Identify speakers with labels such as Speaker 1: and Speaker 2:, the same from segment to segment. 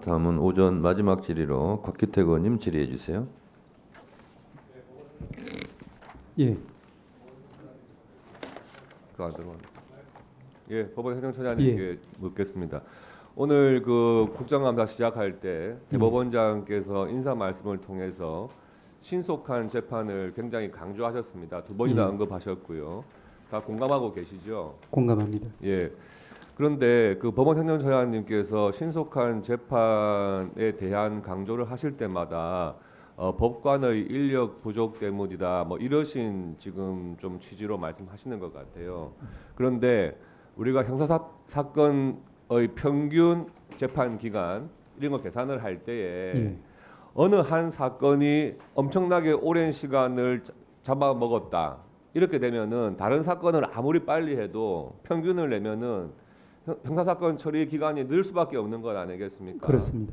Speaker 1: 다음은 오전 마지막 질의로 곽기택 의원님 질의해 주세요.
Speaker 2: 예,
Speaker 3: 안 들어왔네. 예, 법원 행정처장님께
Speaker 2: 예.
Speaker 3: 묻겠습니다. 오늘 그 국정감사 시작할 때 대법원장께서 인사 말씀을 통해서 신속한 재판을 굉장히 강조하셨습니다. 두 번이나
Speaker 2: 예.
Speaker 3: 언급하셨고요. 다 공감하고 계시죠?
Speaker 2: 공감합니다.
Speaker 3: 예. 그런데 그 법원 행정처장님께서 신속한 재판에 대한 강조를 하실 때마다 법관의 인력 부족 때문이다. 뭐 이러신 지금 좀 취지로 말씀하시는 것 같아요. 그런데 우리가 형사 사건의 평균 재판 기간 이런 거 계산을 할 때에
Speaker 2: 예.
Speaker 3: 어느 한 사건이 엄청나게 오랜 시간을 잡아먹었다. 이렇게 되면은 다른 사건을 아무리 빨리 해도 평균을 내면은 형사사건 처리 기간이 늘 수밖에 없는 것 아니겠습니까?
Speaker 2: 그렇습니다.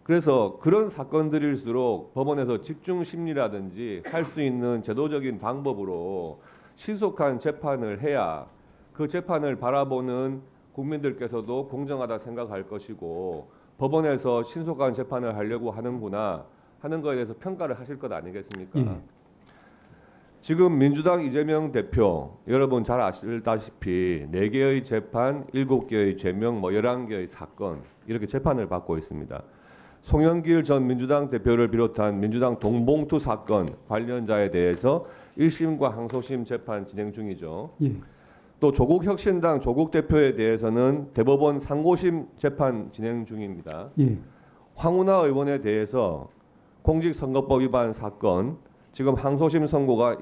Speaker 3: 그래서 그런 사건들일수록 법원에서 집중 심리라든지 할 수 있는 제도적인 방법으로 신속한 재판을 해야 그 재판을 바라보는 국민들께서도 공정하다 생각할 것이고 법원에서 신속한 재판을 하려고 하는구나 하는 것에 대해서 평가를 하실 것 아니겠습니까?
Speaker 2: 예.
Speaker 3: 지금 민주당 이재명 대표 여러분 잘 아시다시피 4개의 재판, 7개의 죄명, 11개의 사건 이렇게 재판을 받고 있습니다. 송영길 전 민주당 대표를 비롯한 민주당 돈봉투 사건 관련자에 대해서 1심과 항소심 재판 진행 중이죠.
Speaker 2: 예.
Speaker 3: 또 조국혁신당 조국 대표에 대해서는 대법원 상고심 재판 진행 중입니다.
Speaker 2: 예.
Speaker 3: 황운하 의원에 대해서 공직선거법 위반 사건 지금 항소심 선고가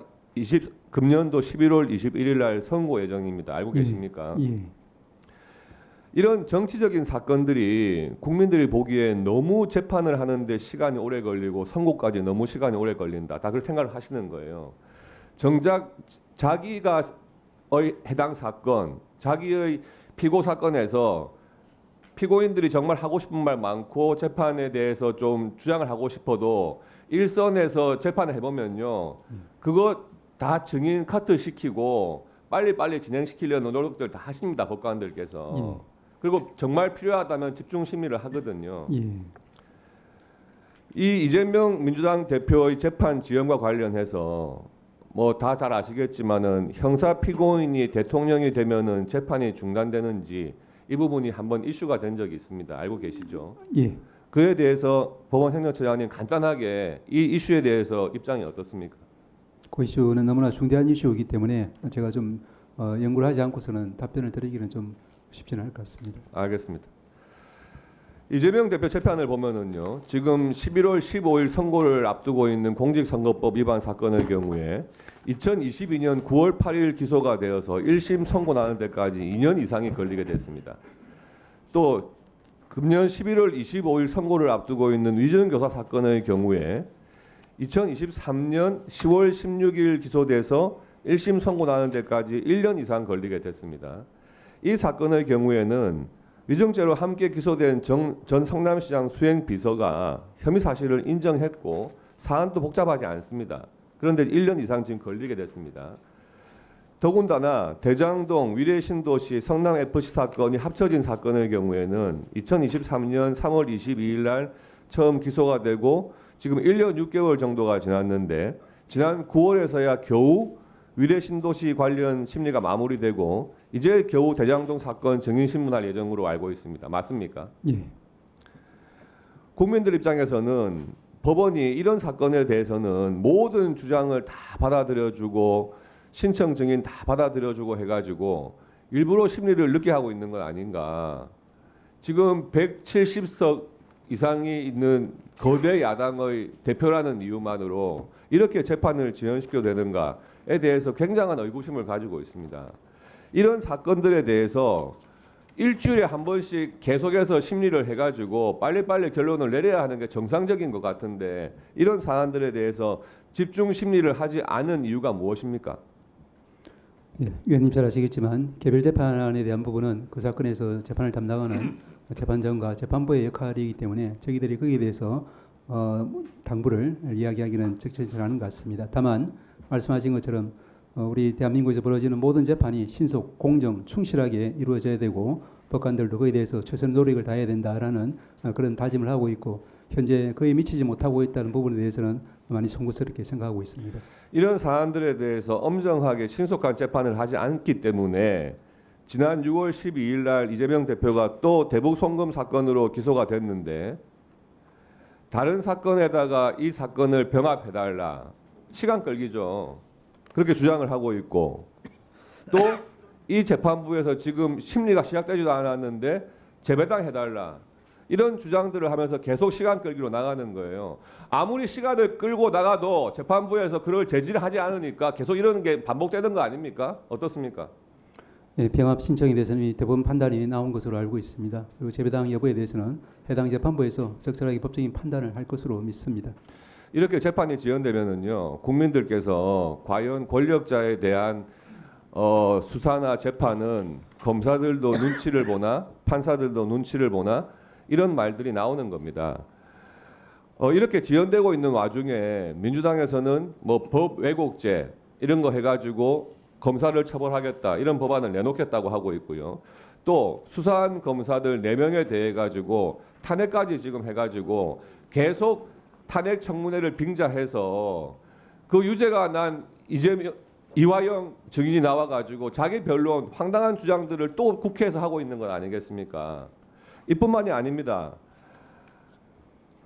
Speaker 3: 금년도 11월 21일 날 선고 예정입니다. 알고 계십니까?
Speaker 2: 예.
Speaker 3: 이런 정치적인 사건들이 국민들이 보기엔 너무 재판을 하는데 시간이 오래 걸리고 선고까지 너무 시간이 오래 걸린다. 다 그렇게 생각을 하시는 거예요. 정작 자기가 해당 사건, 자기의 피고 사건에서 피고인들이 정말 하고 싶은 말 많고 재판에 대해서 좀 주장을 하고 싶어도 일선에서 재판을 해보면요, 그거 다 증인 카트 시키고 빨리빨리 진행시키려는 노력들 다 하십니다, 법관들께서.
Speaker 2: 예.
Speaker 3: 그리고 정말 필요하다면 집중 심리를 하거든요.
Speaker 2: 예.
Speaker 3: 이 이재명 민주당 대표의 재판 지연과 관련해서 뭐 다 잘 아시겠지만은 형사 피고인이 대통령이 되면은 재판이 중단되는지 이 부분이 한번 이슈가 된 적이 있습니다. 알고 계시죠?
Speaker 2: 예.
Speaker 3: 그에 대해서 법원 행정처장님 간단하게 이 이슈에 대해서 입장이 어떻습니까?
Speaker 2: 그 이슈는 너무나 중대한 이슈이기 때문에 제가 좀 연구를 하지 않고서는 답변을 드리기는 좀 쉽지는 않을 것 같습니다.
Speaker 3: 알겠습니다. 이재명 대표 재판을 보면은요, 지금 11월 15일 선고를 앞두고 있는 공직선거법 위반 사건의 경우에 2022년 9월 8일 기소가 되어서 1심 선고 나는 데까지 2년 이상이 걸리게 됐습니다. 또 금년 11월 25일 선고를 앞두고 있는 위전교사 사건의 경우에 2023년 10월 16일 기소돼서 1심 선고 나는 데까지 1년 이상 걸리게 됐습니다. 이 사건의 경우에는 위증죄로 함께 기소된 전 성남시장 수행 비서가 혐의 사실을 인정했고 사안도 복잡하지 않습니다. 그런데 1년 이상 지금 걸리게 됐습니다. 더군다나 대장동 위례신도시 성남FC 사건이 합쳐진 사건의 경우에는 2023년 3월 22일 날 처음 기소가 되고 지금 1년 6개월 정도가 지났는데 지난 9월에서야 겨우 위례신도시 관련 심리가 마무리되고 이제 겨우 대장동 사건 증인신문할 예정으로 알고 있습니다. 맞습니까?
Speaker 2: 예.
Speaker 3: 국민들 입장에서는 법원이 이런 사건에 대해서는 모든 주장을 다 받아들여주고 신청 증인 다 받아들여주고 해가지고 일부러 심리를 늦게 하고 있는 건 아닌가. 지금 170석 이상이 있는 거대 야당의 대표라는 이유만으로 이렇게 재판을 지연시켜야 되는가에 대해서 굉장한 의구심을 가지고 있습니다. 이런 사건들에 대해서 일주일에 한 번씩 계속해서 심리를 해가지고 빨리빨리 결론을 내려야 하는 게 정상적인 것 같은데 이런 사안들에 대해서 집중 심리를 하지 않은 이유가 무엇입니까?
Speaker 2: 예. 위원님 잘 아시겠지만 개별 재판에 대한 부분은 그 사건에서 재판을 담당하는 재판장과 재판부의 역할이기 때문에 저희들이 거기에 대해서 당부를 이야기하기는 적절치 않은 것 같습니다. 다만 말씀하신 것처럼 우리 대한민국에서 벌어지는 모든 재판이 신속, 공정, 충실하게 이루어져야 되고 법관들도 그에 대해서 최선의 노력을 다해야 된다라는 그런 다짐을 하고 있고 현재 거의 미치지 못하고 있다는 부분에 대해서는 많이 송구스럽게 생각하고 있습니다.
Speaker 3: 이런 사안들에 대해서 엄정하게 신속한 재판을 하지 않기 때문에 지난 6월 12일 날 이재명 대표가 또 대북 송금 사건으로 기소가 됐는데 다른 사건에다가 이 사건을 병합해달라. 시간 끌기죠. 그렇게 주장을 하고 있고 또 이 재판부에서 지금 심리가 시작되지도 않았는데 재배당해달라. 이런 주장들을 하면서 계속 시간 끌기로 나가는 거예요. 아무리 시간을 끌고 나가도 재판부에서 그걸 제지를 하지 않으니까 계속 이런 게 반복되는 거 아닙니까? 어떻습니까?
Speaker 2: 예, 병합 신청에 대해서는 이미 대법원 판단이 나온 것으로 알고 있습니다. 그리고 재배당 여부에 대해서는 해당 재판부에서 적절하게 법적인 판단을 할 것으로 믿습니다.
Speaker 3: 이렇게 재판이 지연되면은요, 국민들께서 과연 권력자에 대한 수사나 재판은 검사들도 눈치를 보나 판사들도 눈치를 보나 이런 말들이 나오는 겁니다. 이렇게 지연되고 있는 와중에 민주당에서는 뭐 법 왜곡죄 이런 거 해가지고 검사를 처벌하겠다 이런 법안을 내놓겠다고 하고 있고요. 또 수사한 검사들 4명에 대해 가지고 탄핵까지 지금 해가지고 계속 탄핵 청문회를 빙자해서 그 유죄가 난 이화영 증인이 나와가지고 자기 변론 황당한 주장들을 또 국회에서 하고 있는 건 아니겠습니까? 이뿐만이 아닙니다.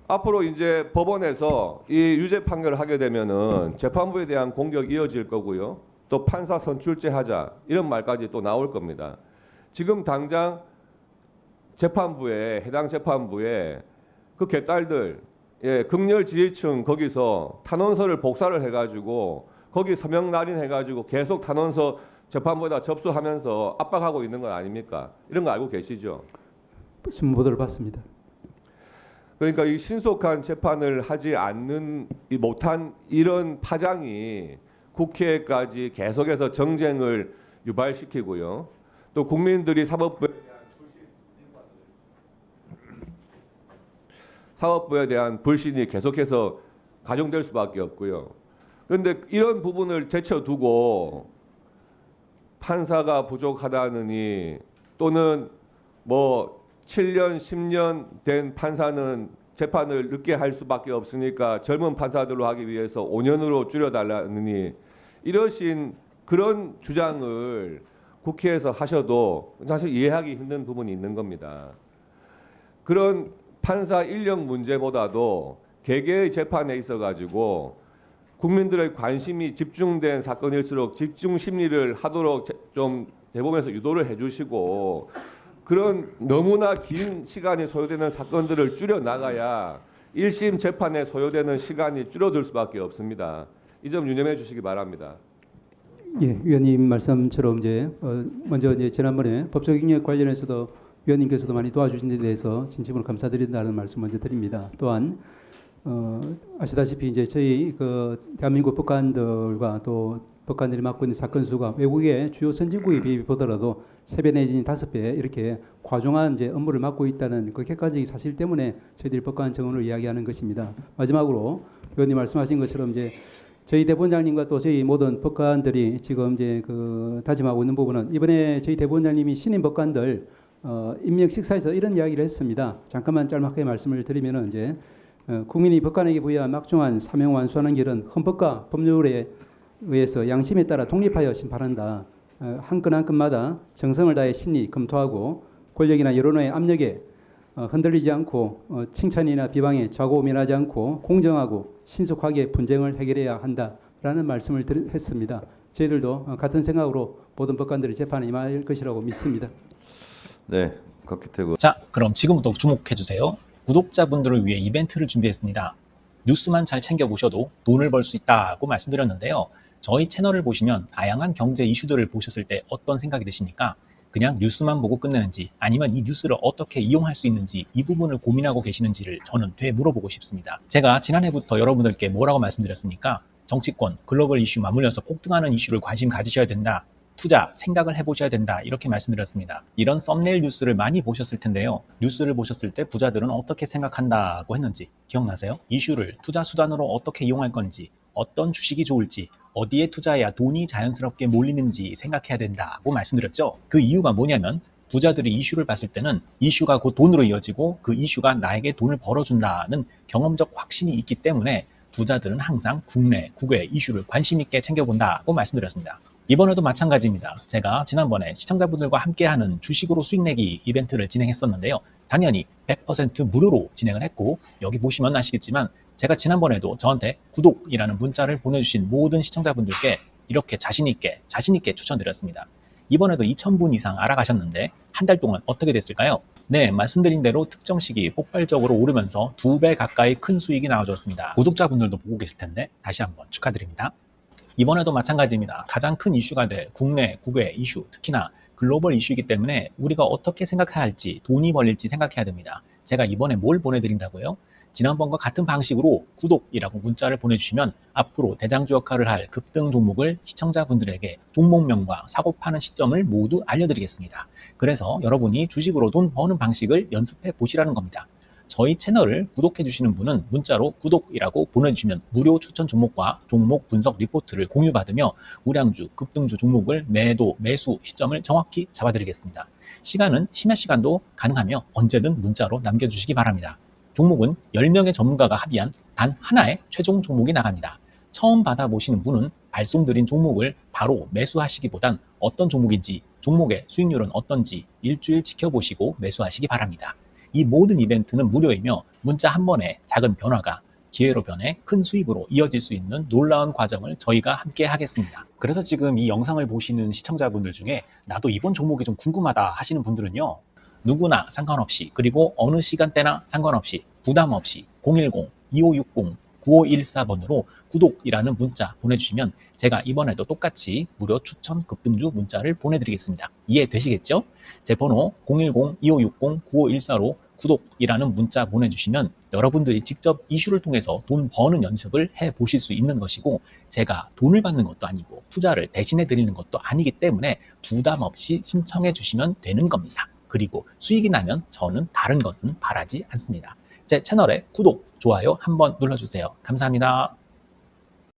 Speaker 3: 앞으로 이제 법원에서 이 유죄 판결을 하게 되면은 재판부에 대한 공격이 이어질 거고요. 또 판사 선출제 하자 이런 말까지 또 나올 겁니다. 지금 당장 재판부에 해당 재판부에 그 개딸들 극렬 지지층 거기서 탄원서를 복사를 해가지고 거기 서명 날인해가지고 계속 탄원서 재판부에다 접수하면서 압박하고 있는 건 아닙니까? 이런 거 알고 계시죠?
Speaker 2: 신문 보도를 봤습니다.
Speaker 3: 그러니까 이 신속한 재판을 하지 못한 이런 파장이 국회까지 계속해서 정쟁을 유발시키고요. 또 국민들이 사법부에 대한 불신이 계속해서 가중될 수밖에 없고요. 그런데 이런 부분을 제쳐두고 판사가 부족하다느니 또는 뭐 7년, 10년 된 판사는 재판을 늦게 할 수밖에 없으니까 젊은 판사들로 하기 위해서 5년으로 줄여달라느니 이러신 그런 주장을 국회에서 하셔도 사실 이해하기 힘든 부분이 있는 겁니다. 그런 판사 인력 문제보다도 개개의 재판에 있어가지고 국민들의 관심이 집중된 사건일수록 집중 심리를 하도록 좀 대법원에서 유도를 해주시고 그런 너무나 긴 시간이 소요되는 사건들을 줄여 나가야 1심 재판에 소요되는 시간이 줄어들 수밖에 없습니다. 이 점 유념해 주시기 바랍니다.
Speaker 2: 예, 위원님 말씀처럼 이제 먼저 이제 지난번에 법적 ing력 관련해서도 위원님께서도 많이 도와주신 데 대해서 진심으로 감사드린다는 말씀 먼저 드립니다. 또한 아시다시피 이제 저희 그 대한민국 법관들과 또 법관들이 맡고 있는 사건 수가 외국의 주요 선진국에 비교보더라도 3배 내지는 5배 이렇게 과중한 이제 업무를 맡고 있다는 그 객관적인 사실 때문에 저희들이 법관 정원을 이야기하는 것입니다. 마지막으로 의원님 말씀하신 것처럼 이제 저희 대법원장님과 또 저희 모든 법관들이 지금 이제 그 다짐하고 있는 부분은 이번에 저희 대법원장님이 신임 법관들 임명 식사에서 이런 이야기를 했습니다. 잠깐만 짤막하게 말씀을 드리면은 이제 국민이 법관에게 부여한 막중한 사명 완수하는 길은 헌법과 법률에 의해서 양심에 따라 독립하여 심판한다. 한 건 한 건마다 정성을 다해 신리 검토하고 권력이나 여론의 압력에 흔들리지 않고 칭찬이나 비방에 좌고우면하지 않고 공정하고 신속하게 분쟁을 해결해야 한다라는 말씀을 했습니다. 저희들도 같은 생각으로 모든 법관들이 재판에 임할 것이라고 믿습니다.
Speaker 1: 네, 곽기태
Speaker 4: 자, 그럼 지금부터 주목해 주세요. 구독자분들을 위해 이벤트를 준비했습니다. 뉴스만 잘 챙겨보셔도 돈을 벌 수 있다고 말씀드렸는데요. 저희 채널을 보시면 다양한 경제 이슈들을 보셨을 때 어떤 생각이 드십니까? 그냥 뉴스만 보고 끝내는지 아니면 이 뉴스를 어떻게 이용할 수 있는지 이 부분을 고민하고 계시는지를 저는 되물어보고 싶습니다. 제가 지난해부터 여러분들께 뭐라고 말씀드렸습니까? 정치권, 글로벌 이슈 맞물려서 폭등하는 이슈를 관심 가지셔야 된다. 투자, 생각을 해보셔야 된다. 이렇게 말씀드렸습니다. 이런 썸네일 뉴스를 많이 보셨을 텐데요. 뉴스를 보셨을 때 부자들은 어떻게 생각한다고 했는지 기억나세요? 이슈를 투자 수단으로 어떻게 이용할 건지, 어떤 주식이 좋을지, 어디에 투자해야 돈이 자연스럽게 몰리는지 생각해야 된다고 말씀드렸죠. 그 이유가 뭐냐면 부자들이 이슈를 봤을 때는 이슈가 곧 돈으로 이어지고 그 이슈가 나에게 돈을 벌어준다는 경험적 확신이 있기 때문에 부자들은 항상 국내, 국외 이슈를 관심 있게 챙겨본다고 말씀드렸습니다. 이번에도 마찬가지입니다. 제가 지난번에 시청자분들과 함께하는 주식으로 수익 내기 이벤트를 진행했었는데요. 당연히 100% 무료로 진행을 했고 여기 보시면 아시겠지만 제가 지난번에도 저한테 구독이라는 문자를 보내주신 모든 시청자분들께 이렇게 자신 있게 추천드렸습니다. 이번에도 2,000분 이상 알아가셨는데 한 달 동안 어떻게 됐을까요? 네, 말씀드린 대로 특정 시기 폭발적으로 오르면서 2배 가까이 큰 수익이 나와줬습니다. 구독자분들도 보고 계실 텐데 다시 한번 축하드립니다. 이번에도 마찬가지입니다. 가장 큰 이슈가 될 국내, 국외 이슈, 특히나 글로벌 이슈이기 때문에 우리가 어떻게 생각해야 할지, 돈이 벌릴지 생각해야 됩니다. 제가 이번에 뭘 보내드린다고요? 지난번과 같은 방식으로 구독이라고 문자를 보내주시면 앞으로 대장주 역할을 할 급등 종목을 시청자분들에게 종목명과 사고 파는 시점을 모두 알려드리겠습니다. 그래서 여러분이 주식으로 돈 버는 방식을 연습해 보시라는 겁니다. 저희 채널을 구독해 주시는 분은 문자로 구독이라고 보내주시면 무료 추천 종목과 종목 분석 리포트를 공유받으며 우량주, 급등주 종목을 매도, 매수 시점을 정확히 잡아드리겠습니다. 시간은 심야 시간도 가능하며 언제든 문자로 남겨주시기 바랍니다. 종목은 10명의 전문가가 합의한 단 하나의 최종 종목이 나갑니다. 처음 받아보시는 분은 발송드린 종목을 바로 매수하시기보단 어떤 종목인지, 종목의 수익률은 어떤지 일주일 지켜보시고 매수하시기 바랍니다. 이 모든 이벤트는 무료이며 문자 한 번에 작은 변화가 기회로 변해 큰 수익으로 이어질 수 있는 놀라운 과정을 저희가 함께 하겠습니다. 그래서 지금 이 영상을 보시는 시청자분들 중에 나도 이번 종목이 좀 궁금하다 하시는 분들은요. 누구나 상관없이 그리고 어느 시간대나 상관없이 부담 없이 010-2560-9514번으로 구독이라는 문자 보내주시면 제가 이번에도 똑같이 무료 추천 급등주 문자를 보내드리겠습니다. 이해되시겠죠? 제 번호 010-2560-9514로 구독이라는 문자 보내주시면 여러분들이 직접 이슈를 통해서 돈 버는 연습을 해보실 수 있는 것이고 제가 돈을 받는 것도 아니고 투자를 대신해 드리는 것도 아니기 때문에 부담 없이 신청해 주시면 되는 겁니다. 그리고 수익이 나면 저는 다른 것은 바라지 않습니다. 제 채널에 구독, 좋아요 한번 눌러주세요. 감사합니다.